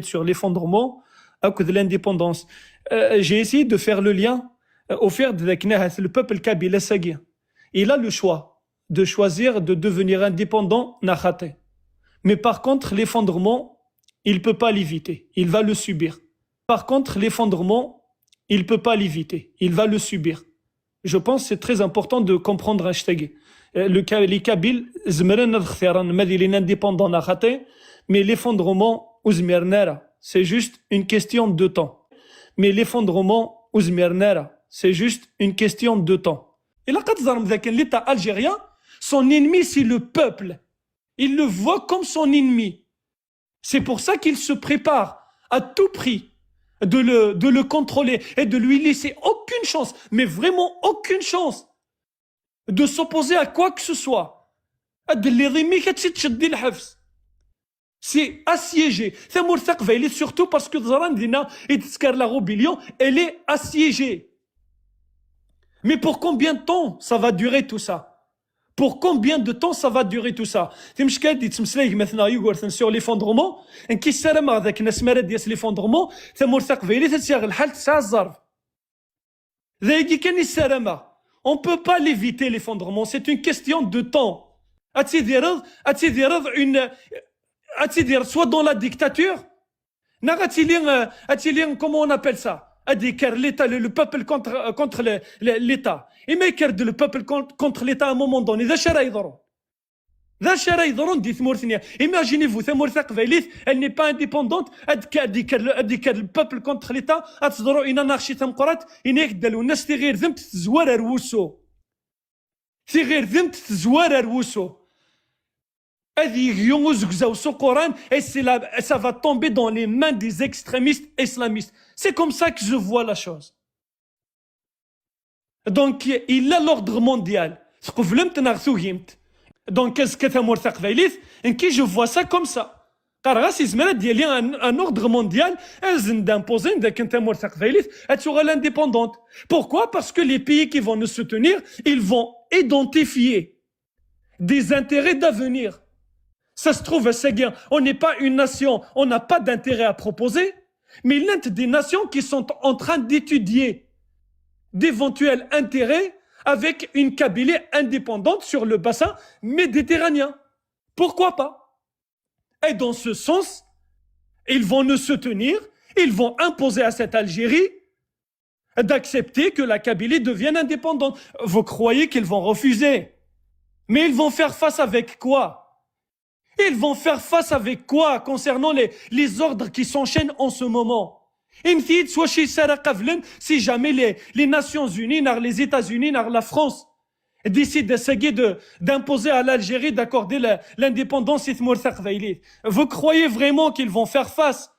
sur l'effondrement de l'indépendance. J'ai essayé de faire le lien offert de le peuple kabyle. Il a le choix de choisir de devenir indépendant. Mais par contre, l'effondrement, il ne peut pas l'éviter. Il va le subir. Par contre, l'effondrement, il ne peut pas l'éviter. Il va le subir. Je pense que c'est très important de comprendre un hashtag. Les Kabyles, indépendants, mais l'effondrement, c'est juste une question de temps. Mais l'effondrement, c'est juste une question de temps. Et là, l'État algérien, son ennemi, c'est le peuple. Il le voit comme son ennemi. C'est pour ça qu'il se prépare à tout prix de le contrôler et de lui laisser aucune chance, mais vraiment aucune chance de s'opposer à quoi que ce soit. C'est assiégé. Surtout parce que la rébellion, elle est assiégée. Mais pour combien de temps ça va durer tout ça? Pour combien de temps ça va durer tout ça? Sur l'effondrement, l'effondrement, on ne peut pas l'éviter l'effondrement, c'est une question de temps. Soit dans la dictature, comment on appelle ça? Le peuple contre l'État. Et mais le peuple contre l'État à un moment donné. Imaginez-vous, elle n'est pas indépendante, le peuple contre l'État, une anarchie temporale, et ça va tomber dans les mains des extrémistes islamistes. C'est comme ça que je vois la chose. Donc, il a l'ordre mondial. Donc, qu'est-ce que je vois ça comme ça? Il y a un ordre mondial d'imposer l'indépendante. Pourquoi? Parce que les pays qui vont nous soutenir, ils vont identifier des intérêts d'avenir. Ça se trouve, on n'est pas une nation, on n'a pas d'intérêt à proposer, mais il y a des nations qui sont en train d'étudier d'éventuels intérêts avec une Kabylie indépendante sur le bassin méditerranéen. Pourquoi pas? Et dans ce sens, ils vont nous soutenir, ils vont imposer à cette Algérie d'accepter que la Kabylie devienne indépendante. Vous croyez qu'ils vont refuser? Mais ils vont faire face avec quoi? Ils vont faire face avec quoi concernant les ordres qui s'enchaînent en ce moment? Si jamais les Nations Unies, les États-Unis, la France décident d'imposer à l'Algérie d'accorder l'indépendance, vous croyez vraiment qu'ils vont faire face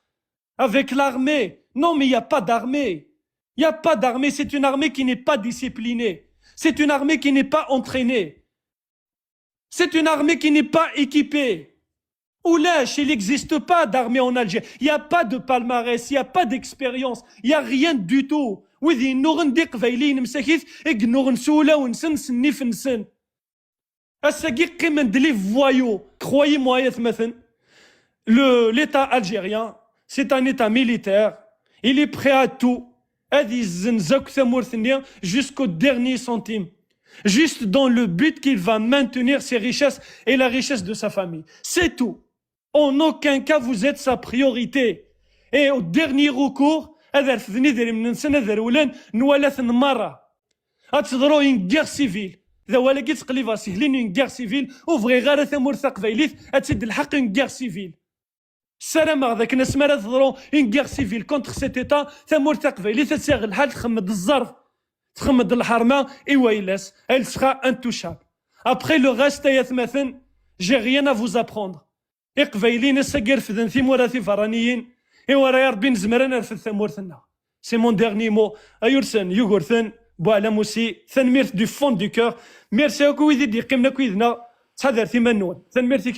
avec l'armée? Non, mais il n'y a pas d'armée. Il n'y a pas d'armée. C'est une armée qui n'est pas disciplinée. C'est une armée qui n'est pas entraînée. C'est une armée qui n'est pas équipée. Ou lâche, il n'existe pas d'armée en Algérie. Il n'y a pas de palmarès, il n'y a pas d'expérience, il n'y a rien du tout. Croyez-moi, l'État algérien, c'est un État militaire. Il est prêt à tout. Jusqu'au dernier centime. Juste dans le but qu'il va maintenir ses richesses et la richesse de sa famille. C'est tout. En aucun cas, vous êtes sa priorité. Et au dernier recours, une guerre civile. Une guerre civile. Ouvrez une guerre civile. Salam avec une guerre civile contre cet État. Elle sera intouchable. Après le reste, j'ai rien à vous apprendre. C'est mon dernier mot. Ayursen, Yugursen, Boalam aussi, du fond du cœur. Merci à vous. Merci